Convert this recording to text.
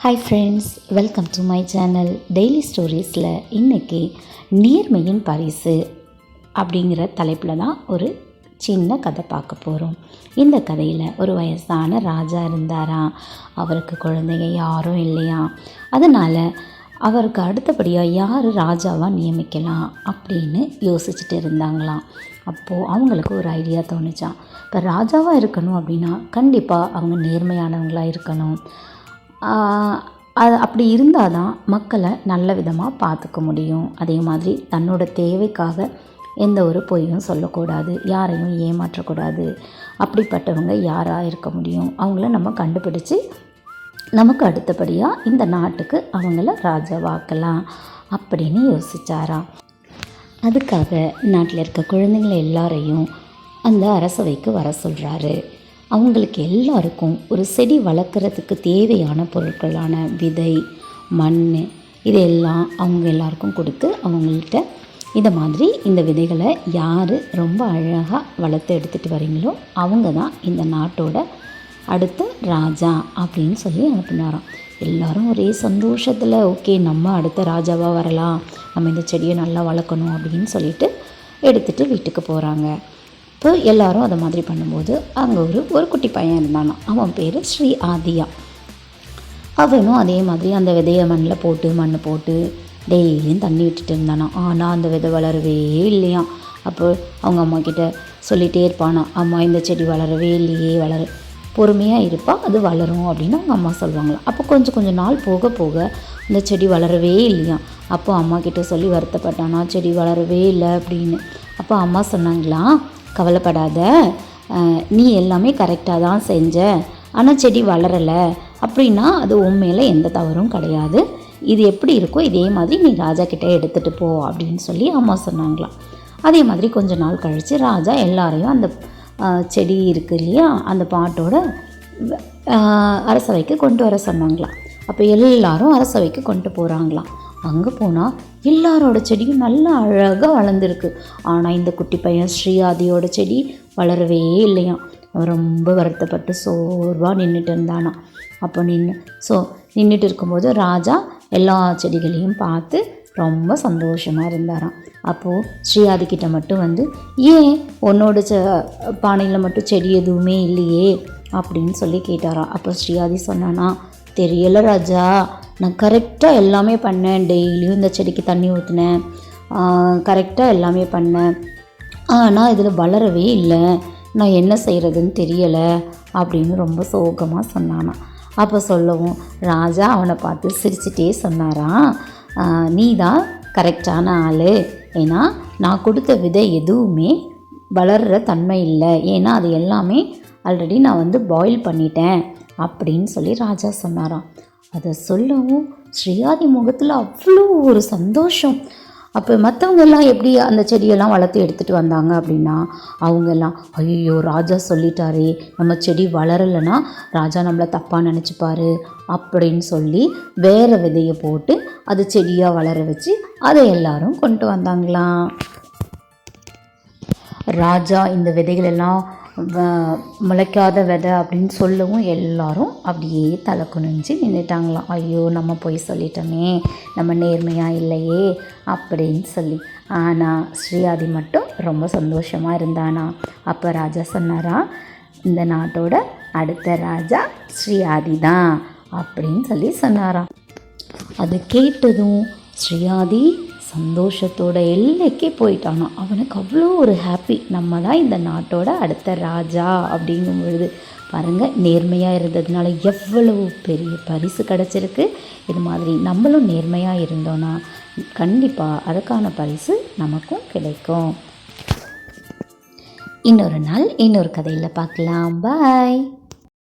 Hi friends, welcome to my channel daily ஸ்டோரீஸில் இன்றைக்கி நேர்மையின் பரிசு அப்படிங்கிற தலைப்பில் தான் ஒரு சின்ன கதை பார்க்க போகிறோம். இந்த கதையில் ஒரு வயசான ராஜா இருந்தாராம். அவருக்கு குழந்தைங்க யாரும் இல்லையா. அதனால் அவருக்கு அடுத்தபடியாக யார் ராஜாவாக நியமிக்கலாம் அப்படின்னு யோசிச்சுட்டு இருந்தாங்களாம். அப்போது அவங்களுக்கு ஒரு ஐடியா தோணுச்சான். இப்போ ராஜாவாக இருக்கணும் அப்படின்னா கண்டிப்பாக அவங்க நேர்மையானவங்களாக இருக்கணும். அது அப்படி இருந்தால் தான் மக்களை நல்ல விதமாக பார்த்துக்க முடியும். அதே மாதிரி தன்னோட தேவைக்காக எந்த ஒரு பொய்யும் சொல்லக்கூடாது, யாரையும் ஏமாற்றக்கூடாது. அப்படிப்பட்டவங்க யாராக இருக்க முடியும்? அவங்கள நம்ம கண்டுபிடிச்சி நமக்கு அடுத்தபடியாக இந்த நாட்டுக்கு அவங்கள ராஜாவாக்கலாம் அப்படின்னு யோசித்தாராம். அதுக்காக நாட்டில் இருக்க குழந்தைங்களை எல்லாரையும் அந்த அரசவைக்கு வர சொல்கிறாரு. அவங்களுக்கு எல்லாருக்கும் ஒரு செடி வளர்க்குறதுக்கு தேவையான பொருட்களான விதை, மண் இதெல்லாம் அவங்க எல்லாருக்கும் கொடுத்து அவங்கள்ட்ட இதை மாதிரி இந்த விதைகளை யார் ரொம்ப அழகாக வளர்த்து எடுத்துகிட்டு வரீங்களோ அவங்க தான் இந்த நாட்டோட அடுத்த ராஜா அப்படின்னு சொல்லி அனுப்பினாராம். எல்லோரும் ஒரே சந்தோஷத்தில் ஓகே நம்ம அடுத்த ராஜாவாக வரலாம், நம்ம இந்த செடியை நல்லா வளர்க்கணும் அப்படின்னு சொல்லிட்டு எடுத்துகிட்டு வீட்டுக்கு போகிறாங்க. இப்போ எல்லோரும் அதை மாதிரி பண்ணும்போது அங்கே ஒரு குட்டி பையன் இருந்தானா. அவன் பேர் ஸ்ரீ ஆதியா. அவனும் அதே மாதிரி அந்த விதையை மண் போட்டு டெய்லியும் தண்ணி விட்டுட்டு இருந்தானா. ஆனால் அந்த விதை வளரவே இல்லையா. அப்போ அவங்க அம்மா கிட்ட சொல்லிகிட்டே இருப்பானா, அம்மா இந்த செடி வளரவே இல்லையே, பொறுமையாக இருப்பா, அது வளரும் அப்படின்னு அவங்க அம்மா சொல்லுவாங்களாம். அப்போ கொஞ்சம் நாள் போக போக இந்த செடி வளரவே இல்லையா. அப்போ அம்மா கிட்ட சொல்லி வருத்தப்பட்டானா, செடி வளரவே இல்லை அப்படின்னு. அப்போ அம்மா சொன்னாங்களாம், கவலைப்படாத, நீ எல்லாமே கரெக்டாக தான் செஞ்ச, ஆனால் செடி வளரலை அப்படின்னா அது உண்மையில் எந்த தவறும் கிடையாது. இது எப்படி இருக்கோ இதே மாதிரி நீ ராஜா கிட்டே எடுத்துகிட்டு போ அப்படின்னு சொல்லி அம்மா சொன்னாங்களாம். அதே மாதிரி கொஞ்ச நாள் கழித்து ராஜா எல்லாரையும் அந்த செடி இருக்குது இல்லையா அந்த பாட்டோட அரசவைக்கு கொண்டு வர சொன்னாங்களாம். அப்போ எல்லாரும் அரசவைக்கு கொண்டு போகிறாங்களாம். அங்கே போனால் எல்லாரோட செடியும் நல்லா அழகாக வளர்ந்துருக்கு. ஆனால் இந்த குட்டி பையன் ஸ்ரீஆதியோட செடி வளரவே இல்லையாம். அவன் ரொம்ப வருத்தப்பட்டு சோர்வாக நின்றுட்டு இருந்தானா. அப்போ நின்றுட்டு இருக்கும்போது ராஜா எல்லா செடிகளையும் பார்த்து ரொம்ப சந்தோஷமாக இருந்தாராம். அப்போது ஸ்ரீஆதிக்கிட்ட மட்டும் வந்து, ஏன் உன்னோட பானையில் மட்டும் செடி எதுவுமே இல்லையே அப்படின்னு சொல்லி கேட்டாராம். அப்போ ஸ்ரீஆதி சொன்னானா, தெரியலை ராஜா, நான் கரெக்டாக எல்லாமே பண்ணேன், டெய்லியும் இந்த செடிக்கு தண்ணி ஊற்றினேன், கரெக்டாக எல்லாமே பண்ணேன், ஆனால் இதில் வளரவே இல்லை, நான் என்ன செய்கிறதுன்னு தெரியலை அப்படின்னு ரொம்ப சோகமாக சொன்னானா. அப்போ சொல்லவும் ராஜா அவனை பார்த்து சிரிச்சிட்டே சொன்னாராம், நீ தான் கரெக்டான ஆள், ஏன்னா நான் கொடுத்த விதை எதுவுமே வளர்கிற தன்மை இல்லை, ஏன்னா அது எல்லாமே ஆல்ரெடி நான் பாயில் பண்ணிட்டேன் அப்படின்னு சொல்லி ராஜா சொன்னாராம். அதை சொல்லவும் ஸ்ரீஆதி முகத்தில் அவ்வளோ ஒரு சந்தோஷம். அப்போ மற்றவங்கெல்லாம் எப்படி அந்த செடியெல்லாம் வளர்த்து எடுத்துகிட்டு வந்தாங்க அப்படின்னா, அவங்கெல்லாம் ஐயோ ராஜா சொல்லிட்டாரே, நம்ம செடி வளரலைன்னா ராஜா நம்மளை தப்பாக நினச்சிப்பாரு அப்படின்னு சொல்லி வேறு விதையை போட்டு அது செடியாக வளர வச்சு அதை எல்லாரும் கொண்டு வந்தாங்களாம். ராஜா இந்த விதைகளெல்லாம் முளைக்காத விதை அப்படின்னு சொல்லவும் எல்லாரும் அப்படியே தலை குனிஞ்சு நின்றுட்டாங்களாம். ஐயோ நம்ம போய் சொல்லிட்டோமே, நம்ம நேர்மையாக இல்லையே அப்படின்னு சொல்லி. ஆனால் ஸ்ரீஆதி மட்டும் ரொம்ப சந்தோஷமாக இருந்தானா. அப்போ ராஜா சொன்னாரா, இந்த நாட்டோட அடுத்த ராஜா ஸ்ரீஆதி தான் அப்படின்னு சொல்லி சொன்னாராம். அது கேட்டதும் ஸ்ரீஆதி சந்தோஷத்தோட எல்லைக்கே போயிட்டானா. அவனுக்கு அவ்வளோ ஒரு ஹாப்பி, நம்ம தான் இந்த நாட்டோட அடுத்த ராஜா அப்படிங்கும் பொழுது பாருங்கள், நேர்மையாக இருந்ததுனால எவ்வளவு பெரிய பரிசு கிடச்சிருக்கு. இது மாதிரி நம்மளும் நேர்மையாக இருந்தோன்னா கண்டிப்பாக அதுக்கான பரிசு நமக்கும் கிடைக்கும். இன்னொரு நாள் இன்னொரு கதையில் பார்க்கலாம். பாய்.